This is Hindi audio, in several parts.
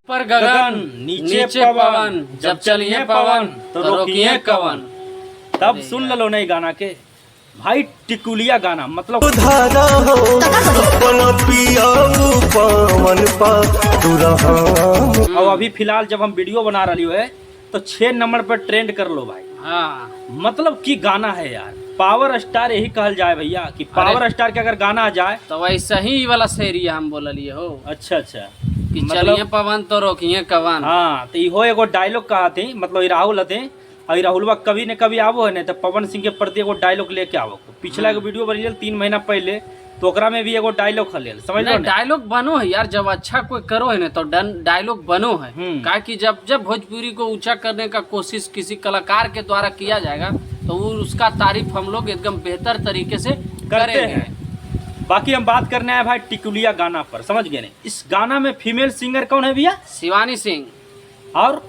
पर गगन नीचे पवन, जब चलिए पवन तो रोकिए कवन। तब सुन लो नहीं गाना के भाई, टिकुलिया गाना मतलब और अभी फिलहाल जब हम वीडियो बना रही है तो 6 नंबर पर ट्रेंड कर लो भाई। हाँ, मतलब की गाना है यार, पावर स्टार यही कहल जाए भैया कि पावर स्टार के अगर गाना आ जाए तो वैसा ही वाला शेरिया हम बोलिए हो। अच्छा अच्छा, कि चलिए पवन तो रोकिए कवन। हाँ, तो इहो एगो डायलॉग कहा थे, मतलब राहुल थे और राहुलवा कभी न कभी आवो है, नहीं तो पवन सिंह के प्रति एगो डायलॉग लेके आवो। पिछला एगो वीडियो बनी 3 महीना पहले, तो ओकरा में भी एगो डायलॉग खलेल, समझ लो। डायलॉग बनो है यार, जब अच्छा कोई करो है ना तो डायलॉग बनो है। काहे कि जब भोजपुरी को ऊंचा करने का कोशिश किसी कलाकार के द्वारा किया जाएगा तो उसका तारीफ हम लोग एकदम बेहतर तरीके से करते हैं। बाकी हम बात करने आए भाई टिकुलिया गाना पर, समझ गए नहीं। इस गाना में फीमेल सिंगर कौन है भैया? शिवानी सिंह। और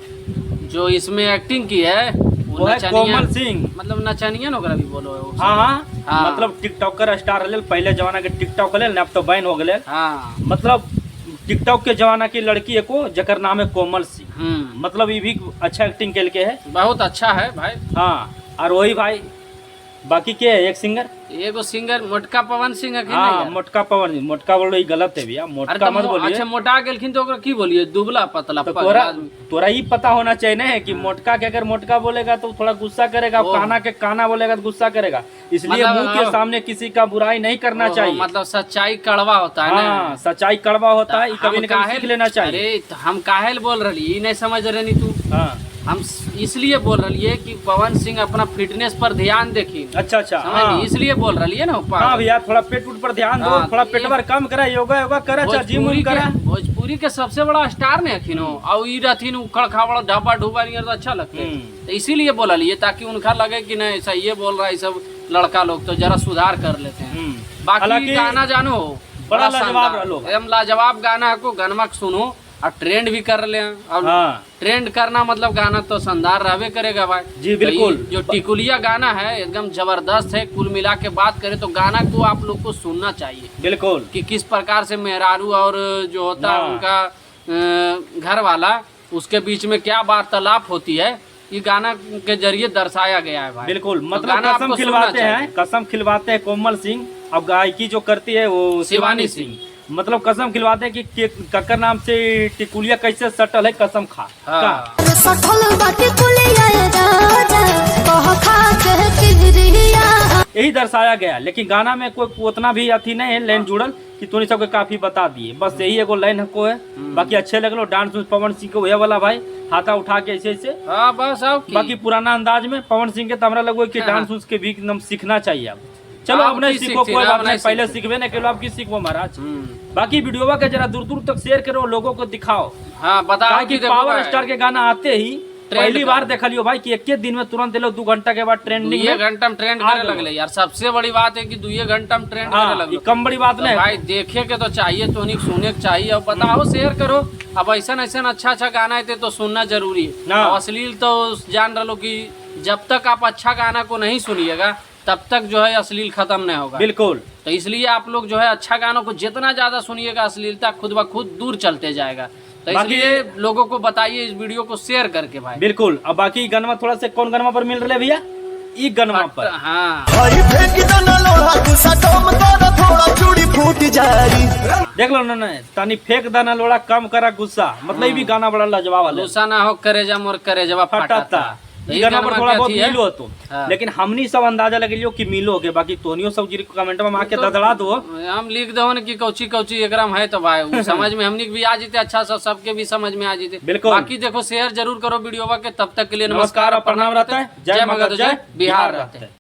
जो इसमें एक्टिंग की है वो है कोमल सिंह, मतलब नचनिया नोकरा भी बोलो है। हाँ, मतलब टिकटॉकर स्टार हले, पहले जमाना के टिकटॉक हले, अब तो बैन हो गए। हाँ, मतलब टिकटॉक के जमाना की लड़की है को जकर नाम है कोमल सिंह। मतलब ये भी अच्छा एक्टिंग के लिए है, बहुत अच्छा है भाई। हाँ, और वही भाई बाकी के है एक सिंगर, एगो सिंगर मोटका पवन सिंह है। हाँ, मोटका पवन, मोटका बोलो ये गलत है भैया, मोटका मत बोलिए। अच्छा, मोटा गेलखिन तो की बोलिए, दुबला पतला। तो तोरा ही पता होना चाहिए ना कि मोटका के अगर मोटका बोलेगा तो थोड़ा गुस्सा करेगा, काना के काना बोलेगा तो गुस्सा करेगा। इसलिए मुंह के सामने किसी का बुराई नहीं करना चाहिए। मतलब सच्चाई कड़वा होता है ना। सच्चाई कड़वा होता है, कभी न कभी सीख लेना चाहिए। अरे हम काहेल बोल रही नहीं समझ रही तू। हाँ, हम इसलिए बोल रही है कि पवन सिंह अपना फिटनेस पर ध्यान देखी। अच्छा, हाँ। इसलिए बोल रही है ना। हाँ भैया, थोड़ा पेट पर ध्यान दो, थोड़ा पेटवर कम करा, योगा करा, जिम करा। भोजपुरी के सबसे बड़ा स्टार ने हथिन और ई रहथिन उखड़ खावड़ ढाबा ढूबा नहीं तो अच्छा लगता है। तो इसीलिए बोला लिए ताकि उनका लगे कि नहीं ऐसा ये बोल रहा है सब लड़का लोग, तो जरा सुधार कर लेते हैं। बाकी गाना जानो बड़ा लाजवाब, एकदम लाजवाब गाना को गनमा सुनो और ट्रेंड भी कर ले। और ट्रेंड करना मतलब गाना तो शानदार रहबे करेगा भाई। जी बिल्कुल। जो टिकुलिया गाना है एकदम जबरदस्त है। कुल मिला के बात करें तो गाना को आप लोग को सुनना चाहिए बिल्कुल, कि किस प्रकार से मेहरारू और जो होता है उनका घर वाला, उसके बीच में क्या वार्तालाप होती है, ये गाना के जरिए दर्शाया गया है भाई। बिल्कुल, मतलब कसम खिलवाते हैं कोमल सिंह। अब गायकी जो करती है वो शिवानी सिंह, मतलब कसम खिलवाते हैं कि कक्कर नाम से टिकुलिया कैसे सटल है, कसम खा। हाँ। यही दर्शाया गया, लेकिन गाना में कोई उतना भी अथी नहीं है लाइन जुड़ल कि तोनी सबके काफी बता दिए। बस यही एगो लाइन को है। बाकी अच्छे लगलो डांस पवन सिंह को वाला भाई, हाथा उठा के ऐसे। हाँ, बस बाकी पुराना अंदाज में पवन सिंह के तो हमरा लगो कि डांस उसके भी एकदम सीखना चाहिए। अब चलो अब नहीं सीखो, कोई बात नहीं, पहले सीखबे ना केलो, अब की सीखो महाराज। बाकी वीडियो के जरा दूर दूर तक शेयर करो, लोगों को दिखाओ। हाँ, बताओ कि पावर स्टार के गाना आते ही पहली बार देखा लियो भाई कि 1 दिन में तुरंत लो 2 घंटा के बाद ट्रेंडिंग में 2 घंटा में ट्रेंड करने लगले यार। सबसे बड़ी बात है कि 2 घंटा में ट्रेंड करने लगले। कम बड़ी बात नहीं भाई, देखे के तो चाहिए, तो नहीं सुने के चाहिए। और बताओ, शेयर करो। अब ऐसा अच्छा गाना है तो सुनना जरूरी है। अश्लील तो जान रहो कि जब तक आप अच्छा गाना को नहीं सुनिएगा तब तक जो है अश्लील खत्म नहीं होगा। बिल्कुल, तो इसलिए आप लोग जो है अच्छा गानों को जितना ज्यादा सुनिएगा अश्लीलता खुद ब खुद दूर चलते जाएगा। तो इसलिए लोगों को बताइए इस वीडियो को शेयर करके भाई। बिल्कुल। अब बाकी गनमा थोड़ा से कौन गनमा पर मिल रहे भैया? ई गनमा पर। हाँ, देख लो ना, तानी फेंक दाना लोड़ा कम करा गुस्सा, मतलब ये भी गाना बड़ा लाजवाब है। गुस्सा ना हो करेजा मोर करेजा फटाता। गाना पर थोड़ा बहुत मिलो तो, लेकिन हमनी सब अंदाजा लगे कि मिलो के। बाकी तोनियो सब जी कमेंट में आके ददड़ा दो, हम लिख दो कि कौची कौची एकराम है तो भाई समझ में हमनी भी आ जीते, अच्छा सबके भी समझ में आ जीते। बिल्कुल। बाकी देखो शेयर जरूर करो वीडियो के। तब तक के लिए नमस्कार और प्रणाम रहता है। जय मगध जय बिहार रहता है।